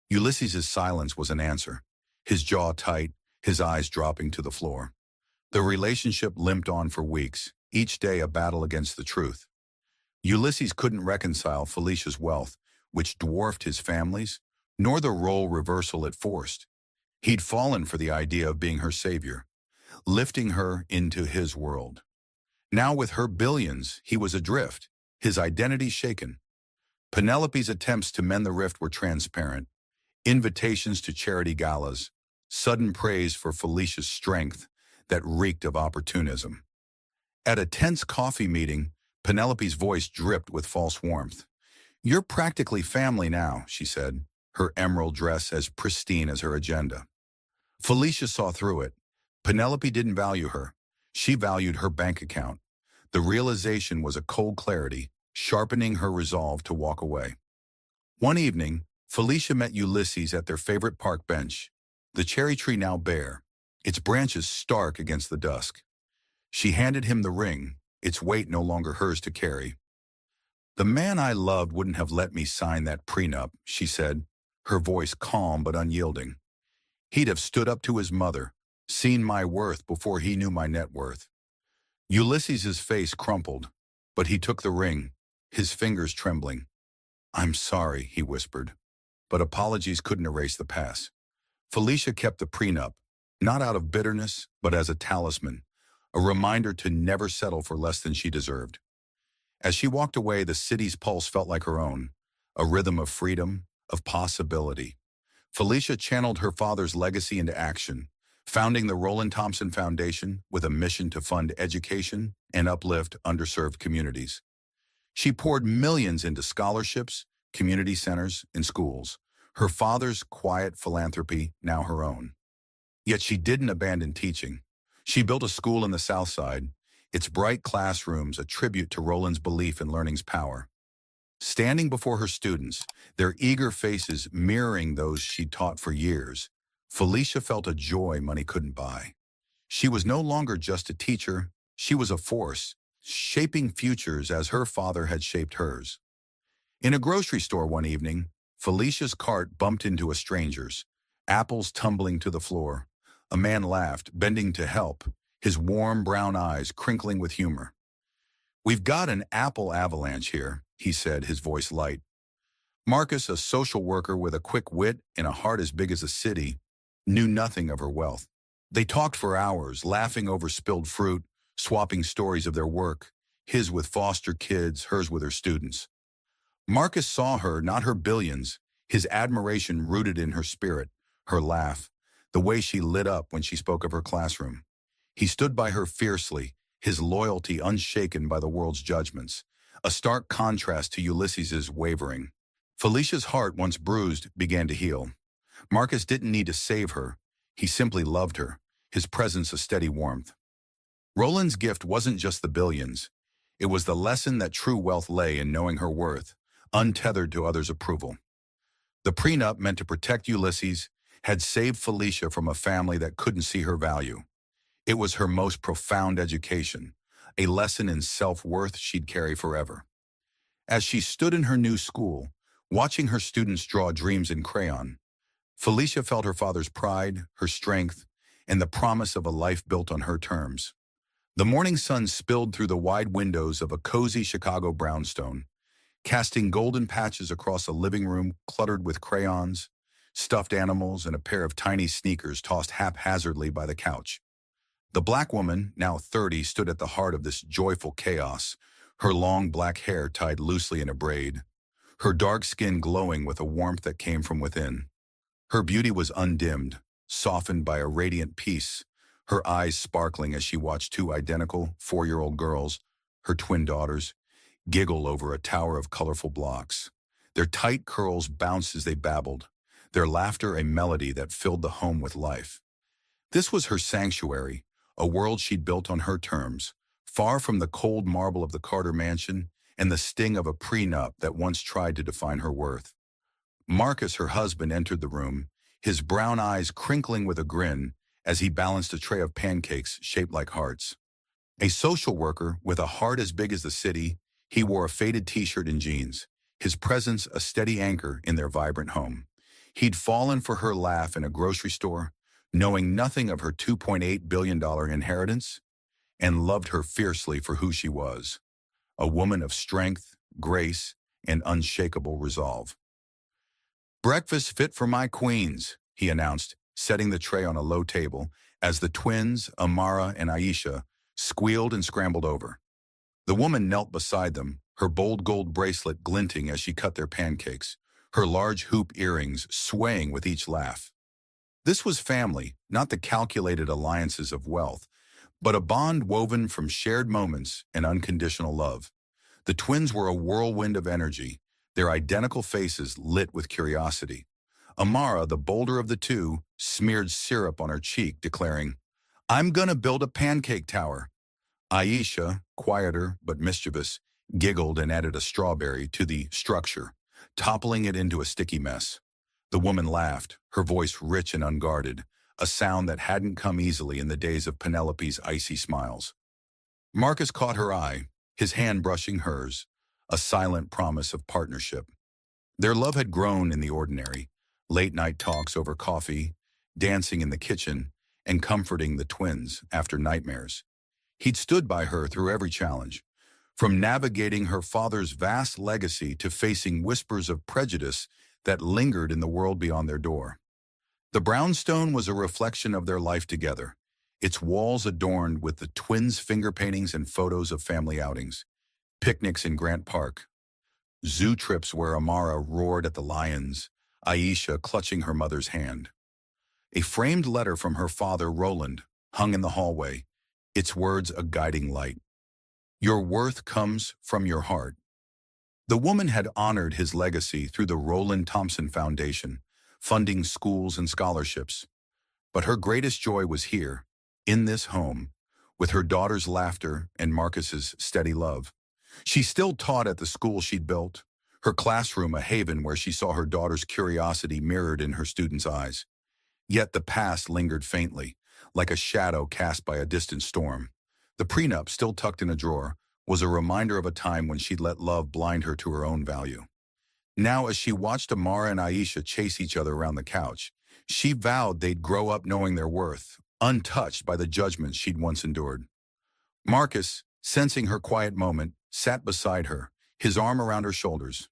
Ulysses's silence was an answer, his jaw tight, his eyes dropping to the floor. The relationship limped on for weeks, each day a battle against the truth. Ulysses couldn't reconcile Felicia's wealth, which dwarfed his family's, nor the role reversal it forced. He'd fallen for the idea of being her savior, lifting her into his world. Now with her billions, he was adrift, his identity shaken. Penelope's attempts to mend the rift were transparent. Invitations to charity galas, sudden praise for Felicia's strength that reeked of opportunism. At a tense coffee meeting, Penelope's voice dripped with false warmth. "You're practically family now," she said, her emerald dress as pristine as her agenda. Felicia saw through it. Penelope didn't value her. She valued her bank account. The realization was a cold clarity, sharpening her resolve to walk away. One evening, Felicia met Ulysses at their favorite park bench, the cherry tree now bare, its branches stark against the dusk. She handed him the ring, its weight no longer hers to carry. "The man I loved wouldn't have let me sign that prenup," she said, her voice calm but unyielding. "He'd have stood up to his mother, seen my worth before he knew my net worth." Ulysses's face crumpled, but he took the ring, his fingers trembling. "I'm sorry," he whispered, but apologies couldn't erase the past. Felicia kept the prenup, not out of bitterness, but as a talisman, a reminder to never settle for less than she deserved. As she walked away, the city's pulse felt like her own, a rhythm of freedom, of possibility. Felicia channeled her father's legacy into action, founding the Roland Thompson Foundation with a mission to fund education and uplift underserved communities. She poured millions into scholarships, community centers, and schools, her father's quiet philanthropy now her own. Yet she didn't abandon teaching. She built a school in the South Side, its bright classrooms a tribute to Roland's belief in learning's power. Standing before her students, their eager faces mirroring those she'd taught for years, Felicia felt a joy money couldn't buy. She was no longer just a teacher, she was a force, shaping futures as her father had shaped hers. In a grocery store one evening, Felicia's cart bumped into a stranger's, apples tumbling to the floor. A man laughed, bending to help, his warm brown eyes crinkling with humor. "We've got an apple avalanche here," he said, his voice light. Marcus, a social worker with a quick wit and a heart as big as a city, knew nothing of her wealth. They talked for hours, laughing over spilled fruit, swapping stories of their work, his with foster kids, hers with her students. Marcus saw her, not her billions, his admiration rooted in her spirit, her laugh, the way she lit up when she spoke of her classroom. He stood by her fiercely, his loyalty unshaken by the world's judgments, a stark contrast to Ulysses's wavering. Felicia's heart, once bruised, began to heal. Marcus didn't need to save her. He simply loved her, his presence a steady warmth. Roland's gift wasn't just the billions. It was the lesson that true wealth lay in knowing her worth, untethered to others' approval. The prenup, meant to protect Ulysses, had saved Felicia from a family that couldn't see her value. It was her most profound education, a lesson in self-worth she'd carry forever. As she stood in her new school, watching her students draw dreams in crayon, Felicia felt her father's pride, her strength, and the promise of a life built on her terms. The morning sun spilled through the wide windows of a cozy Chicago brownstone, casting golden patches across a living room cluttered with crayons, stuffed animals, and a pair of tiny sneakers tossed haphazardly by the couch. The black woman, now 30, stood at the heart of this joyful chaos, her long black hair tied loosely in a braid, her dark skin glowing with a warmth that came from within. Her beauty was undimmed, softened by a radiant peace, her eyes sparkling as she watched two identical 4-year-old girls, her twin daughters, giggle over a tower of colorful blocks. Their tight curls bounced as they babbled, their laughter a melody that filled the home with life. This was her sanctuary, a world she'd built on her terms, far from the cold marble of the Carter mansion and the sting of a prenup that once tried to define her worth. Marcus, her husband, entered the room, his brown eyes crinkling with a grin as he balanced a tray of pancakes shaped like hearts. A social worker with a heart as big as the city, he wore a faded t-shirt and jeans, his presence a steady anchor in their vibrant home. He'd fallen for her laugh in a grocery store, knowing nothing of her $2.8 billion inheritance, and loved her fiercely for who she was, a woman of strength, grace, and unshakable resolve. "Breakfast fit for my queens," he announced, setting the tray on a low table as the twins, Amara and Aisha, squealed and scrambled over. The woman knelt beside them, her bold gold bracelet glinting as she cut their pancakes, her large hoop earrings swaying with each laugh. This was family, not the calculated alliances of wealth, but a bond woven from shared moments and unconditional love. The twins were a whirlwind of energy, their identical faces lit with curiosity. Amara, the bolder of the two, smeared syrup on her cheek, declaring, "I'm gonna build a pancake tower." Aisha, quieter but mischievous, giggled and added a strawberry to the structure, toppling it into a sticky mess. The woman laughed, her voice rich and unguarded, a sound that hadn't come easily in the days of Penelope's icy smiles. Marcus caught her eye, his hand brushing hers, a silent promise of partnership. Their love had grown in the ordinary, late-night talks over coffee, dancing in the kitchen, and comforting the twins after nightmares. He'd stood by her through every challenge, from navigating her father's vast legacy to facing whispers of prejudice that lingered in the world beyond their door. The brownstone was a reflection of their life together, its walls adorned with the twins' finger paintings and photos of family outings, picnics in Grant Park, zoo trips where Amara roared at the lions, Aisha clutching her mother's hand. A framed letter from her father, Roland, hung in the hallway, its words a guiding light. "Your worth comes from your heart." The woman had honored his legacy through the Roland Thompson Foundation, funding schools and scholarships. But her greatest joy was here, in this home, with her daughter's laughter and Marcus's steady love. She still taught at the school she'd built, her classroom a haven where she saw her daughter's curiosity mirrored in her students' eyes. Yet the past lingered faintly, like a shadow cast by a distant storm. The prenup, still tucked in a drawer, was a reminder of a time when she'd let love blind her to her own value. Now, as she watched Amara and Aisha chase each other around the couch, she vowed they'd grow up knowing their worth, untouched by the judgments she'd once endured. Marcus, sensing her quiet moment, sat beside her, his arm around her shoulders.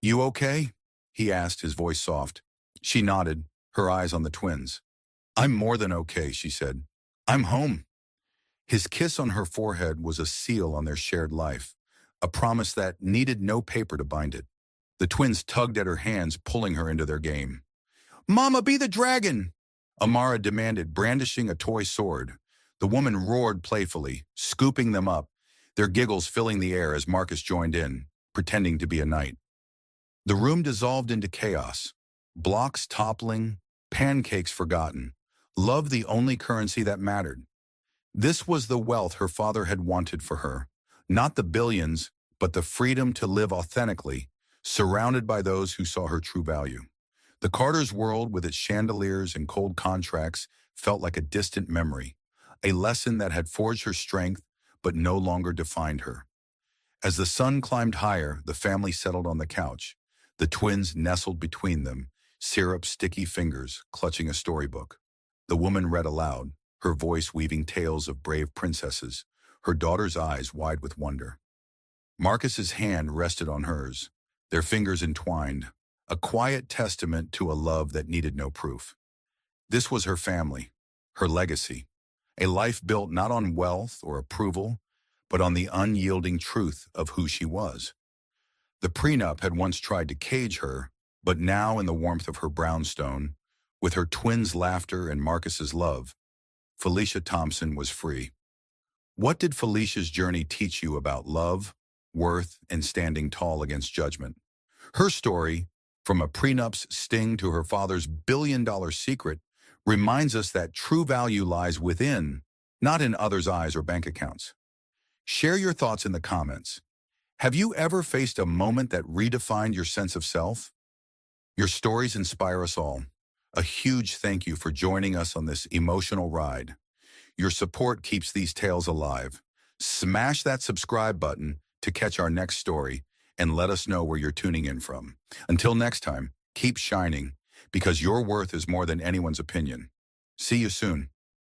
"You okay?" he asked, his voice soft. She nodded, her eyes on the twins. "I'm more than okay," she said. "I'm home." His kiss on her forehead was a seal on their shared life, a promise that needed no paper to bind it. The twins tugged at her hands, pulling her into their game. "Mama, be the dragon!" Amara demanded, brandishing a toy sword. The woman roared playfully, scooping them up, their giggles filling the air as Marcus joined in, pretending to be a knight. The room dissolved into chaos, blocks toppling, pancakes forgotten, love the only currency that mattered. This was the wealth her father had wanted for her, not the billions, but the freedom to live authentically, surrounded by those who saw her true value. The Carter's world, with its chandeliers and cold contracts, felt like a distant memory, a lesson that had forged her strength but no longer defined her. As the sun climbed higher, the family settled on the couch, the twins nestled between them, syrup-sticky fingers clutching a storybook. The woman read aloud, her voice weaving tales of brave princesses, her daughter's eyes wide with wonder. Marcus's hand rested on hers, their fingers entwined, a quiet testament to a love that needed no proof. This was her family, her legacy, A life built not on wealth or approval, but on the unyielding truth of who she was. The prenup had once tried to cage her, but now in the warmth of her brownstone, with her twins' laughter and Marcus's love, Felicia Thompson was free. What did Felicia's journey teach you about love, worth, and standing tall against judgment? Her story, from a prenup's sting to her father's billion-dollar secret, reminds us that true value lies within, not in others' eyes or bank accounts. Share your thoughts in the comments. Have you ever faced a moment that redefined your sense of self? Your stories inspire us all. A huge thank you for joining us on this emotional ride. Your support keeps these tales alive. Smash that subscribe button to catch our next story and let us know where you're tuning in from. Until next time, keep shining because your worth is more than anyone's opinion. See you soon.